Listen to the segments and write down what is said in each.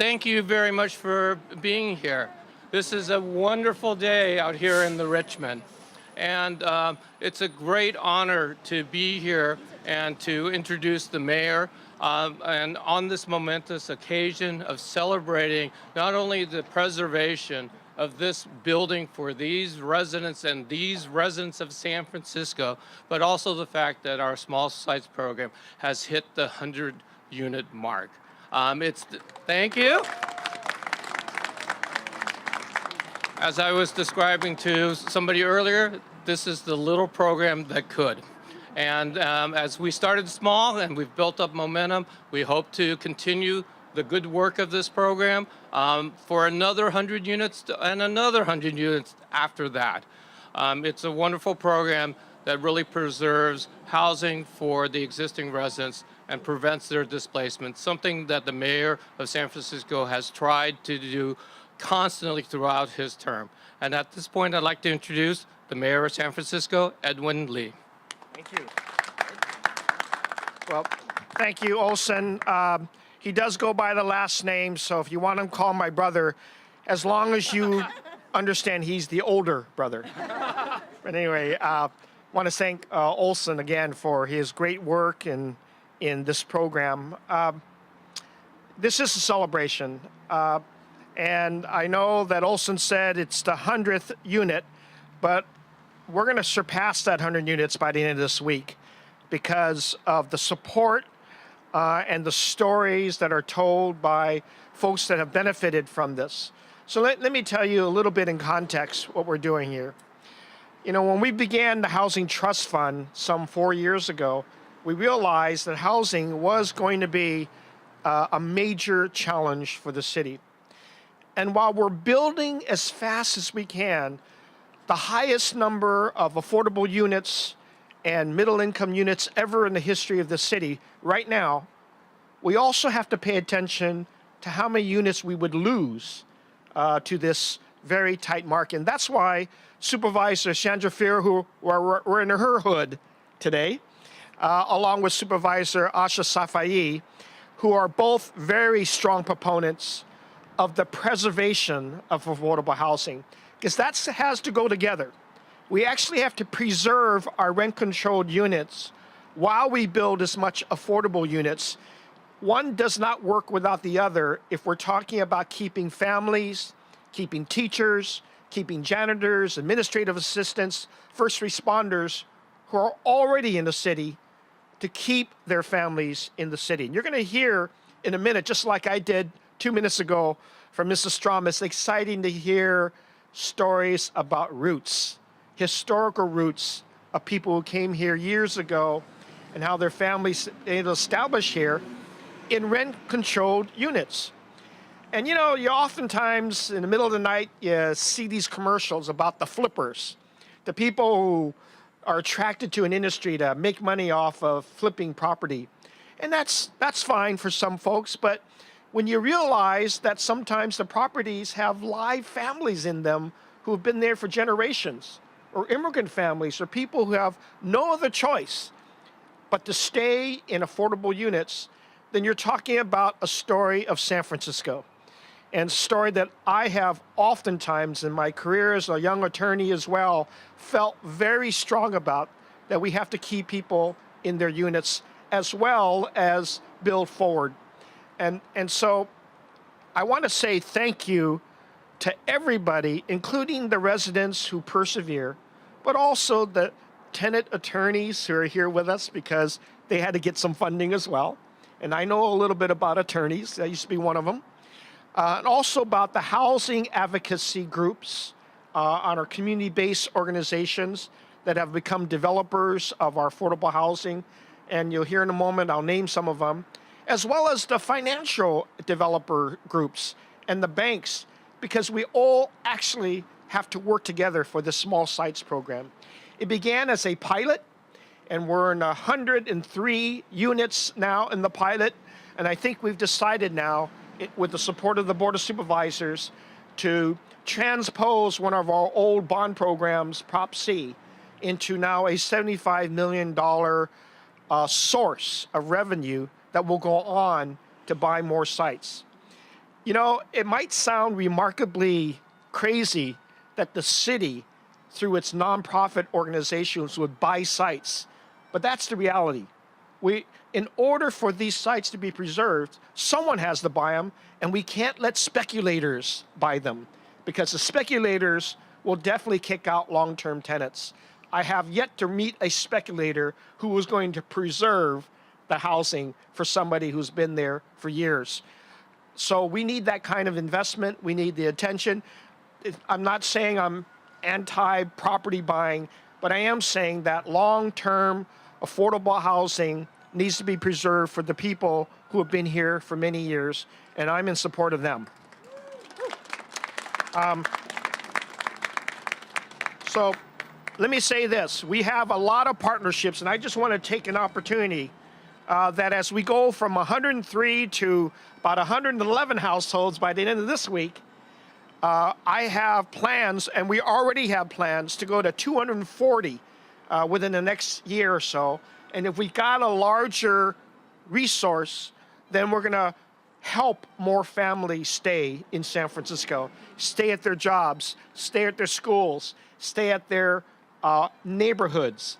Thank you very much for being here. This is a wonderful day out here in the Richmond. And it's a great honor to be here and to introduce the mayor. And on this momentous occasion of celebrating not only the preservation of this building for these residents and these residents of San Francisco, but also the fact that our small sites program has hit the 100-unit mark. Thank you. As I was describing to somebody earlier, this is the little program that could. And as we started small and we've built up momentum, we hope to continue the good work of this program for another 100 units and another 100 units after that. It's a wonderful program that really preserves housing for the existing residents and prevents their displacement, something that the mayor of San Francisco has tried to do constantly throughout his term. And at this point, I'd like to introduce the mayor of San Francisco, Edwin Lee. Thank you. Well, thank you, Olson. He does go by the last name, so if you want to call my brother, as long as you understand he's the older brother. But anyway, I want to thank Olson again for his great work in this program. This is a celebration. And I know that Olson said it's the 100th unit, but we're going to surpass that 100 units by the end of this week because of the support and the stories that are told by folks that have benefited from this. So let me tell you a little bit in context what we're doing here. You know, when we began the Housing Trust Fund some 4 years ago, we realized that housing was going to be a major challenge for the city. And while we're building as fast as we can, the highest number of affordable units and middle-income units ever in the history of the city, right now, we also have to pay attention to how many units we would lose to this very tight market. And that's why Supervisor Chandra Fear, who we're in her hood today, along with Supervisor Asha Safai, who are both very strong proponents of the preservation of affordable housing, because that has to go together. We actually have to preserve our rent-controlled units while we build as much affordable units. One does not work without the other if we're talking about keeping families, keeping teachers, keeping janitors, administrative assistants, first responders who are already in the city to keep their families in the city. And you're going to hear in a minute, just like I did 2 minutes ago from Mrs. Strom, it's exciting to hear stories about roots, historical roots of people who came here years ago and how their families established here in rent-controlled units. And you know, you oftentimes in the middle of the night, you see these commercials about the flippers, the people who are attracted to an industry to make money off of flipping property. And that's fine for some folks, but when you realize that sometimes the properties have live families in them who have been there for generations, or immigrant families, or people who have no other choice but to stay in affordable units, then you're talking about a story of San Francisco. And a story that I have oftentimes in my career as a young attorney as well felt very strong about, that we have to keep people in their units as well as build forward. And so I want to say thank you to everybody, including the residents who persevere, but also the tenant attorneys who are here with us because they had to get some funding as well. And I know a little bit about attorneys. I used to be one of them. And also about the housing advocacy groups on our community-based organizations that have become developers of our affordable housing. And you'll hear in a moment, I'll name some of them, as well as the financial developer groups and the banks, because we all actually have to work together for the small sites program. It began as a pilot, and we're in 103 units now in the pilot, and I think we've decided now, with the support of the Board of Supervisors, to transpose one of our old bond programs, Prop C, into now a $75 million source of revenue that will go on to buy more sites. You know, it might sound remarkably crazy that the city, through its nonprofit organizations, would buy sites, but that's the reality. In order for these sites to be preserved, someone has to buy them, and we can't let speculators buy them because the speculators will definitely kick out long-term tenants. I have yet to meet a speculator who was going to preserve the housing for somebody who's been there for years. So we need that kind of investment. We need the attention. I'm not saying I'm anti-property buying, but I am saying that long-term affordable housing needs to be preserved for the people who have been here for many years, and I'm in support of them. So let me say this. We have a lot of partnerships, and I just want to take an opportunity that as we go from 103 to about 111 households by the end of this week, I have plans, and we already have plans, to go to 240 within the next year or so. And if we got a larger resource, then we're going to help more families stay in San Francisco, stay at their jobs, stay at their schools, stay at their neighborhoods,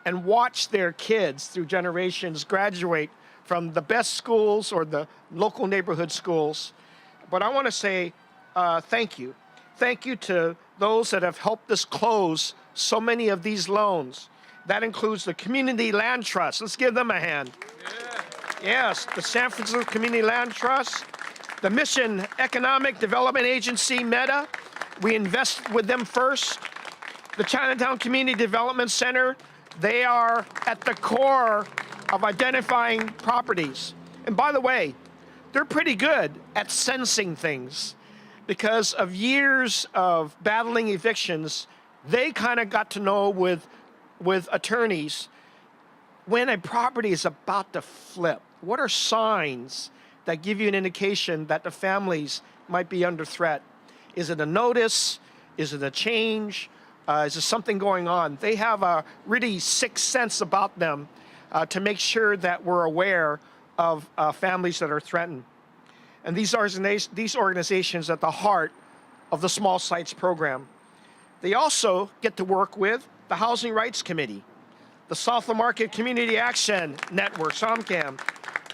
and watch their kids through generations graduate from the best schools or the local neighborhood schools. But I want to say thank you. Thank you to those that have helped us close so many of these loans. That includes the Community Land Trust. Let's give them a hand. Yeah. Yes, the San Francisco Community Land Trust, the Mission Economic Development Agency, MEDA. We invest with them first. The Chinatown Community Development Center, they are at the core of identifying properties. And by the way, they're pretty good at sensing things. Because of years of battling evictions, they kind of got to know with attorneys when a property is about to flip. What are signs that give you an indication that the families might be under threat? Is it a notice? Is it a change? Is there something going on? They have a really sixth sense about them to make sure that we're aware of families that are threatened. And these organizations are at the heart of the Small Sites program. They also get to work with the Housing Rights Committee, the South of Market Community Action Network, SOMCAM,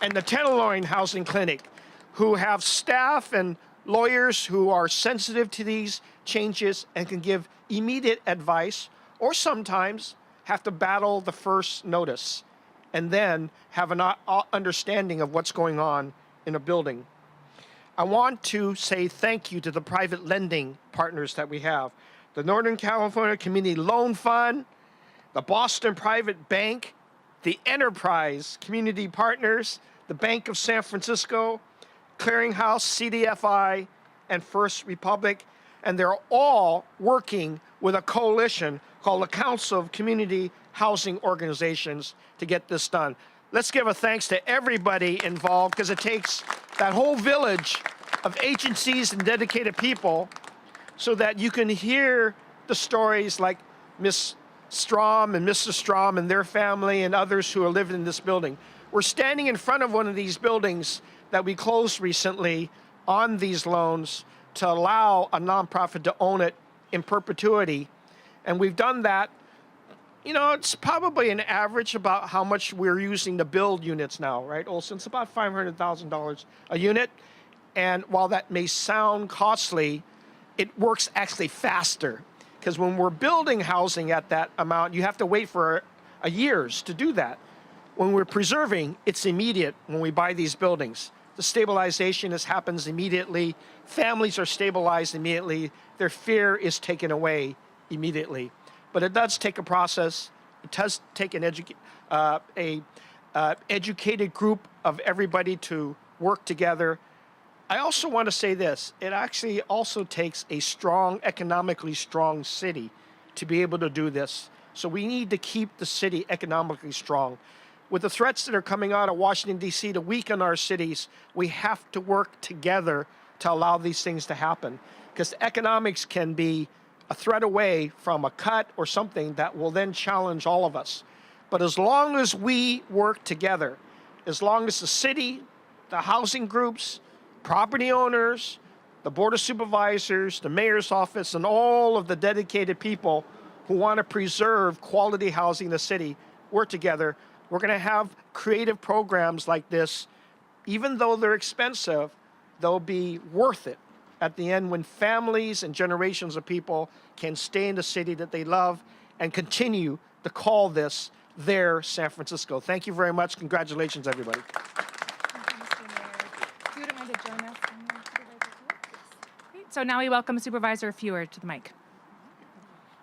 and the Tenderloin Housing Clinic, who have staff and lawyers who are sensitive to these changes and can give immediate advice, or sometimes have to battle the first notice and then have an understanding of what's going on in a building. I want to say thank you to the private lending partners that we have. The Northern California Community Loan Fund, the Boston Private Bank, the Enterprise Community Partners, the Bank of San Francisco, Clearinghouse, CDFI, and First Republic. And they're all working with a coalition called the Council of Community Housing Organizations to get this done. Let's give a thanks to everybody involved, because it takes that whole village of agencies and dedicated people so that you can hear the stories like Miss Strom and Mr. Strom and their family and others who are living in this building. We're standing in front of one of these buildings that we closed recently on these loans to allow a nonprofit to own it in perpetuity. And we've done that. You know, it's probably an average about how much we're using to build units now, right, Olson? It's about $500,000 a unit. And while that may sound costly, it works actually faster. Because when we're building housing at that amount, you have to wait for years to do that. When we're preserving, it's immediate when we buy these buildings. The stabilization happens immediately. Families are stabilized immediately. Their fear is taken away immediately. But it does take a process. It does take an educated group of everybody to work together. I also want to say this. It actually also takes a strong, economically strong city to be able to do this. So we need to keep the city economically strong. With the threats that are coming out of Washington, D.C. to weaken our cities, we have to work together to allow these things to happen. Because economics can be a threat away from a cut or something that will then challenge all of us. But as long as we work together, as long as the city, the housing groups, property owners, the Board of Supervisors, the Mayor's Office, and all of the dedicated people who want to preserve quality housing in the city work together. We're going to have creative programs like this. Even though they're expensive, they'll be worth it at the end when families and generations of people can stay in the city that they love and continue to call this their San Francisco. Thank you very much. Congratulations, everybody. If you wouldn't mind to join us. Great. So now we welcome Supervisor Fewer to the mic.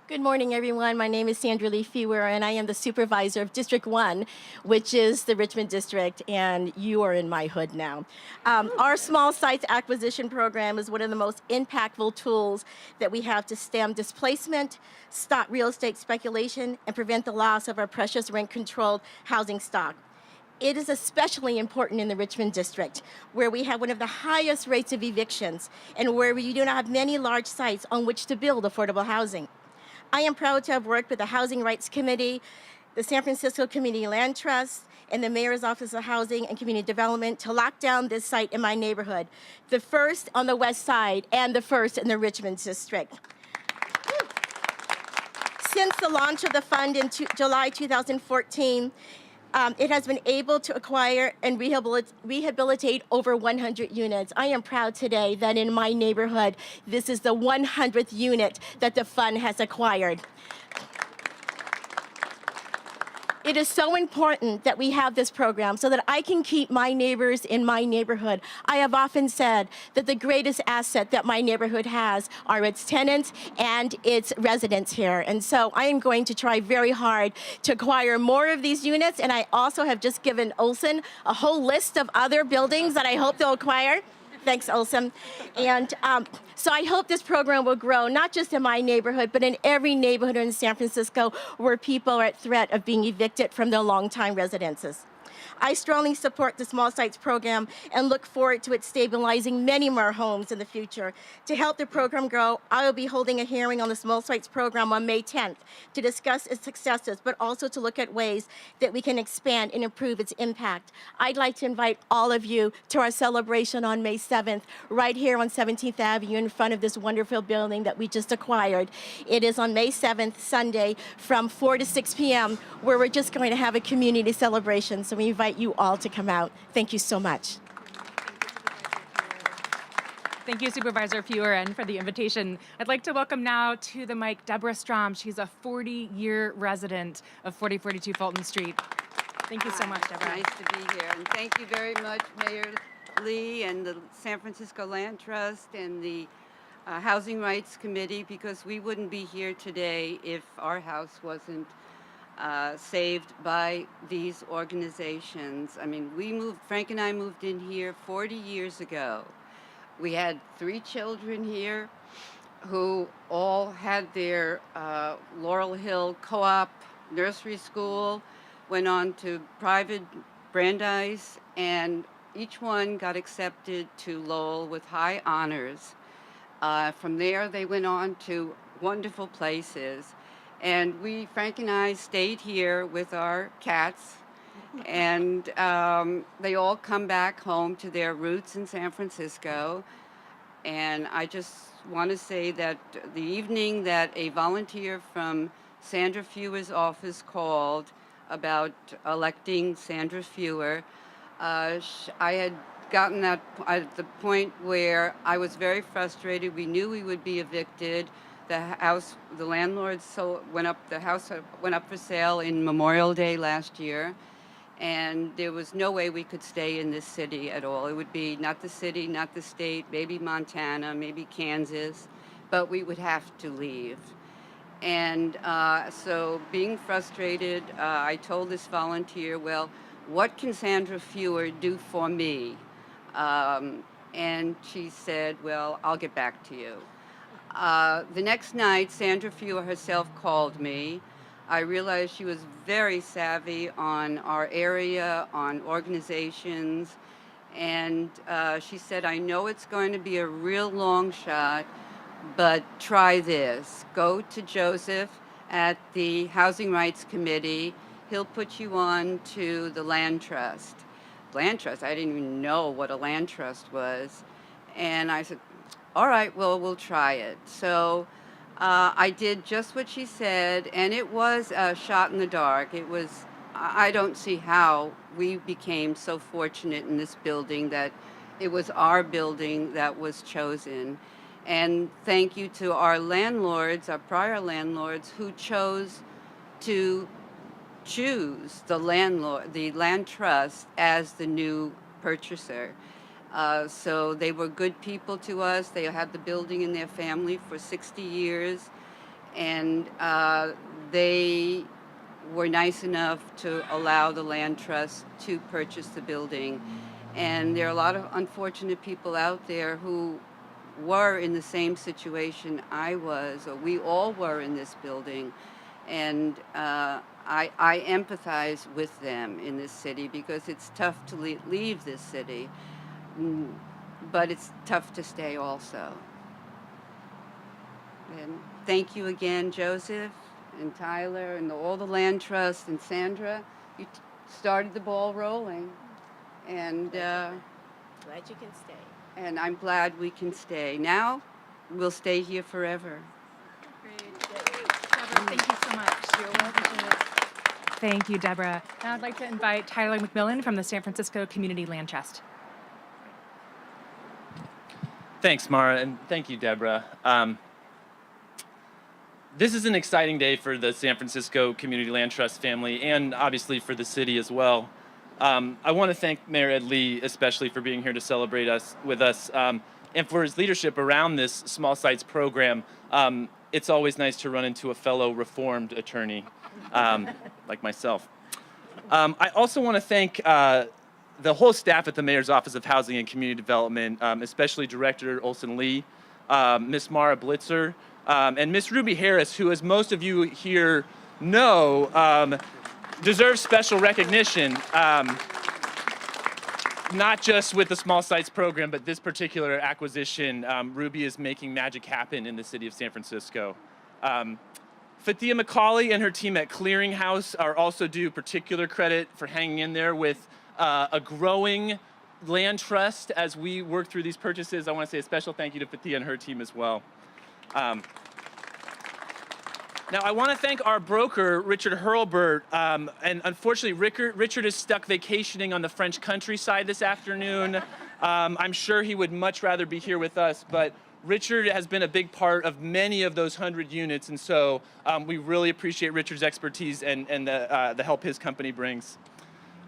Good morning, everyone. My name is Sandra Lee Fewer, and I am the supervisor of District 1, which is the Richmond District, and you are in my hood now. Our small sites acquisition program is one of the most impactful tools that we have to stem displacement, stop real estate speculation, and prevent the loss of our precious rent-controlled housing stock. It is especially important in the Richmond District, where we have one of the highest rates of evictions and where we do not have many large sites on which to build affordable housing. I am proud to have worked with the Housing Rights Committee, the San Francisco Community Land Trust, and the Mayor's Office of Housing and Community Development to lock down this site in my neighborhood, the first on the west side and the first in the Richmond District. Since the launch of the fund in July 2014, it has been able to acquire and rehabilitate over 100 units. I am proud today that in my neighborhood, this is the 100th unit that the fund has acquired. It is so important that we have this program so that I can keep my neighbors in my neighborhood. I have often said that the greatest asset that my neighborhood has are its tenants and its residents here. And so I am going to try very hard to acquire more of these units. And I also have just given Olson a whole list of other buildings that I hope they'll acquire. Thanks, Olson. And so I hope this program will grow, not just in my neighborhood, but in every neighborhood in San Francisco where people are at threat of being evicted from their longtime residences. I strongly support the Small Sites program and look forward to it stabilizing many more homes in the future. To help the program grow, I will be holding a hearing on the Small Sites program on May 10th to discuss its successes, but also to look at ways that we can expand and improve its impact. I'd like to invite all of you to our celebration on May 7th, right here on 17th Avenue in front of this wonderful building that we just acquired. It is on May 7th, Sunday, from 4 to 6 p.m., where we're just going to have a community celebration. So we invite you all to come out. Thank you so much. Thank you, Supervisor Fewer, and for the invitation. I'd like to welcome now to the mic Deborah Strom. She's a 40-year resident of 4042 Fulton Street. Thank you so much, Deborah. Nice to be here, and thank you very much, Mayor Lee and the San Francisco Land Trust and the Housing Rights Committee, because we wouldn't be here today if our house wasn't saved by these organizations. I mean, Frank and I moved in here 40 years ago. We had 3 children here who all had their Laurel Hill Co-op nursery school, went on to private Brandeis, and each one got accepted to Lowell with high honors. From there, they went on to wonderful places. And Frank and I stayed here with our cats, and they all come back home to their roots in San Francisco. And I just want to say that the evening that a volunteer from Sandra Fewer's office called about electing Sandra Fewer, I had gotten at the point where I was very frustrated. We knew we would be evicted. The house went up for sale in Memorial Day last year, and there was no way we could stay in this city at all. It would be not the city, not the state, maybe Montana, maybe Kansas, but we would have to leave. And so being frustrated, I told this volunteer, well, what can Sandra Fewer do for me? And she said, well, I'll get back to you. The next night, Sandra Fewer herself called me. I realized she was very savvy on our area, on organizations, and she said, I know it's going to be a real long shot, but try this. Go to Joseph at the Housing Rights Committee. He'll put you on to the Land Trust. land trust. I didn't even know what a land trust was. And I said, all right, well, we'll try it. So I did just what she said, and it was a shot in the dark. It was, I don't see how we became so fortunate in this building that it was our building that was chosen. And thank you to our landlords, our prior landlords, who chose to choose the land trust as the new purchaser. So they were good people to us. They had the building in their family for 60 years, and they were nice enough to allow the land trust to purchase the building. And there are a lot of unfortunate people out there who were in the same situation I was, or we all were in this building. And I empathize with them in this city because it's tough to leave this city, but it's tough to stay also. And thank you again, Joseph and Tyler and all the land trusts and Sandra. You started the ball rolling, and Glad you can stay. and I'm glad we can stay. Now we'll stay here forever. Deborah, thank you so much. You're welcome. Thank you, Deborah. Now I'd like to invite Tyler McMillan from the San Francisco Community Land Trust. Thanks, Mara, and thank you, Deborah. This is an exciting day for the San Francisco Community Land Trust family, and obviously for the city as well. I want to thank Mayor Ed Lee especially for being here to celebrate with us, and for his leadership around this small sites program. It's always nice to run into a fellow reformed attorney like myself. I also want to thank the whole staff at the Mayor's Office of Housing and Community Development, especially Director Olson Lee, Miss Mara Blitzer, and Miss Ruby Harris, who, as most of you here know, deserves special recognition, not just with the small sites program, but this particular acquisition. Ruby is making magic happen in the city of San Francisco. Fathia McCauley and her team at Clearinghouse are also due particular credit for hanging in there with a growing land trust as we work through these purchases. I want to say a special thank you to Fathia and her team as well. Now, I want to thank our broker, Richard Hurlbert, and unfortunately, Richard is stuck vacationing on the French countryside this afternoon. I'm sure he would much rather be here with us, but Richard has been a big part of many of those 100 units, and so we really appreciate Richard's expertise and the help his company brings.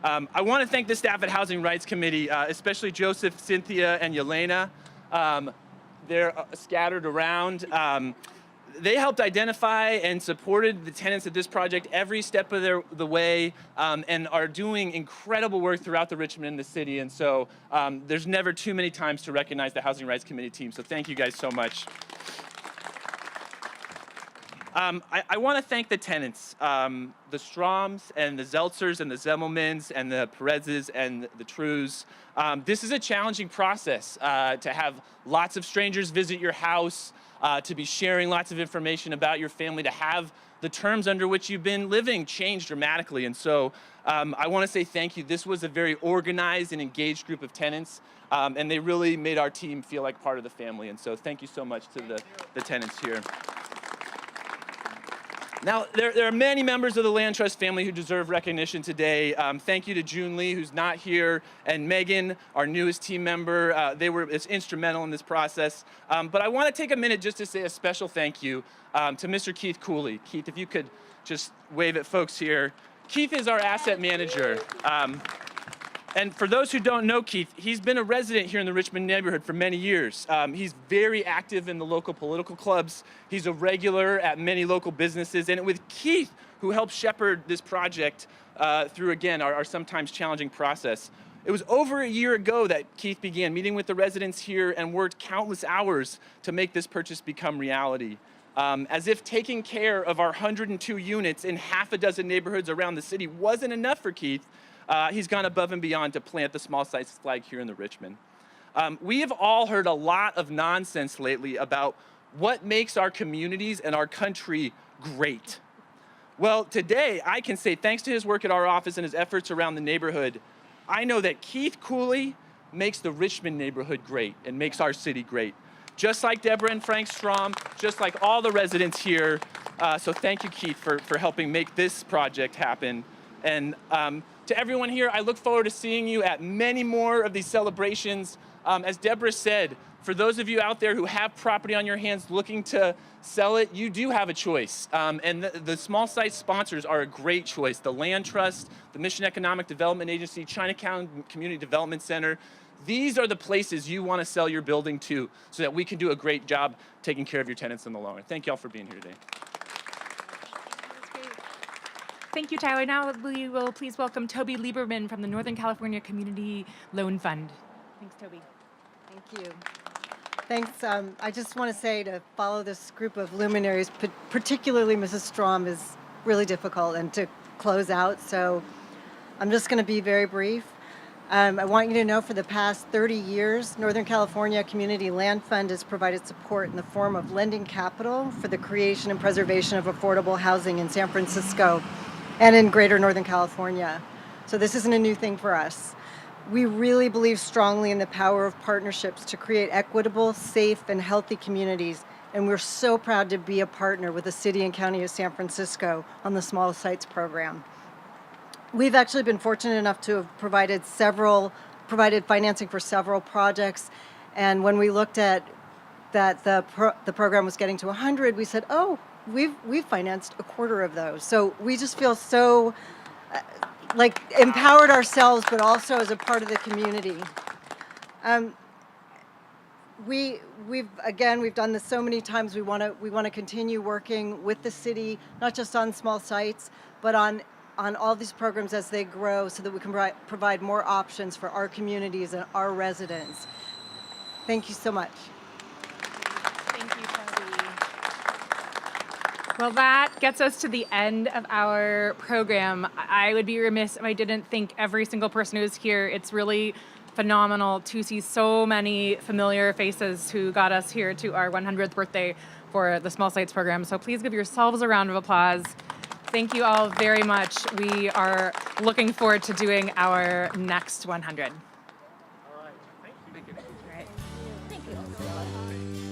I want to thank the staff at Housing Rights Committee, especially Joseph, Cynthia, and Yelena. They're scattered around. They helped identify and supported the tenants of this project every step of the way, and are doing incredible work throughout the Richmond and the city. And so there's never too many times to recognize the Housing Rights Committee team. So thank you guys so much. I want to thank the tenants, the Stroms and the Zeltzers and the Zemmelmans and the Perezes and the Trues. This is a challenging process to have lots of strangers visit your house, to be sharing lots of information about your family, to have the terms under which you've been living change dramatically. And so I want to say thank you. This was a very organized and engaged group of tenants, and they really made our team feel like part of the family. And so thank you so much to the tenants here. Now, there are many members of the Land Trust family who deserve recognition today. Thank you to June Lee, who's not here, and Megan, our newest team member. They were instrumental in this process. But I want to take a minute just to say a special thank you to Mr. Keith Cooley. Keith, if you could just wave at folks here. Keith is our asset manager. And for those who don't know Keith, he's been a resident here in the Richmond neighborhood for many years. He's very active in the local political clubs. He's a regular at many local businesses. And it was Keith who helped shepherd this project through, again, our sometimes challenging process. It was over a year ago that Keith began meeting with the residents here and worked countless hours to make this purchase become reality. As if taking care of our 102 units in half a dozen neighborhoods around the city wasn't enough for Keith, he's gone above and beyond to plant the small sites flag here in the Richmond. We have all heard a lot of nonsense lately about what makes our communities and our country great. Well, today I can say thanks to his work at our office and his efforts around the neighborhood, I know that Keith Cooley makes the Richmond neighborhood great and makes our city great. Just like Deborah and Frank Strom, just like all the residents here. So thank you, Keith, for helping make this project happen. And to everyone here, I look forward to seeing you at many more of these celebrations. As Deborah said, for those of you out there who have property on your hands looking to sell it, you do have a choice. And the small site sponsors are a great choice. The Land Trust, the Mission Economic Development Agency, Chinatown Community Development Center. These are the places you want to sell your building to so that we can do a great job taking care of your tenants in the long run. Thank you all for being here today. Thank you, Tyler. Now we will please welcome Toby Lieberman from the Northern California Community Loan Fund. Thanks, Toby. Thank you. Thanks. I just want to say to follow this group of luminaries, particularly Mrs. Strom, is really difficult and to close out. So I'm just going to be very brief. I want you to know for the past 30 years, Northern California Community Land Fund has provided support in the form of lending capital for the creation and preservation of affordable housing in San Francisco and in greater Northern California. So this isn't a new thing for us. We really believe strongly in the power of partnerships to create equitable, safe, and healthy communities. And we're so proud to be a partner with the City and County of San Francisco on the Small Sites program. We've actually been fortunate enough to have provided financing for several projects. And when we looked at that the program was getting to 100, we said, oh, we've financed a quarter of those. So we just feel so like empowered ourselves, but also as a part of the community. We've done this so many times. We want to continue working with the city, not just on small sites, but on all these programs as they grow, so that we can provide more options for our communities and our residents. Thank you so much. Thank you, Toby. Well, that gets us to the end of our program. I would be remiss if I didn't thank every single person who's here. It's really phenomenal to see so many familiar faces who got us here to our 100th birthday for the Small Sites program. So please give yourselves a round of applause. Thank you all very much. We are looking forward to doing our next 100. All right. Thank you. All right.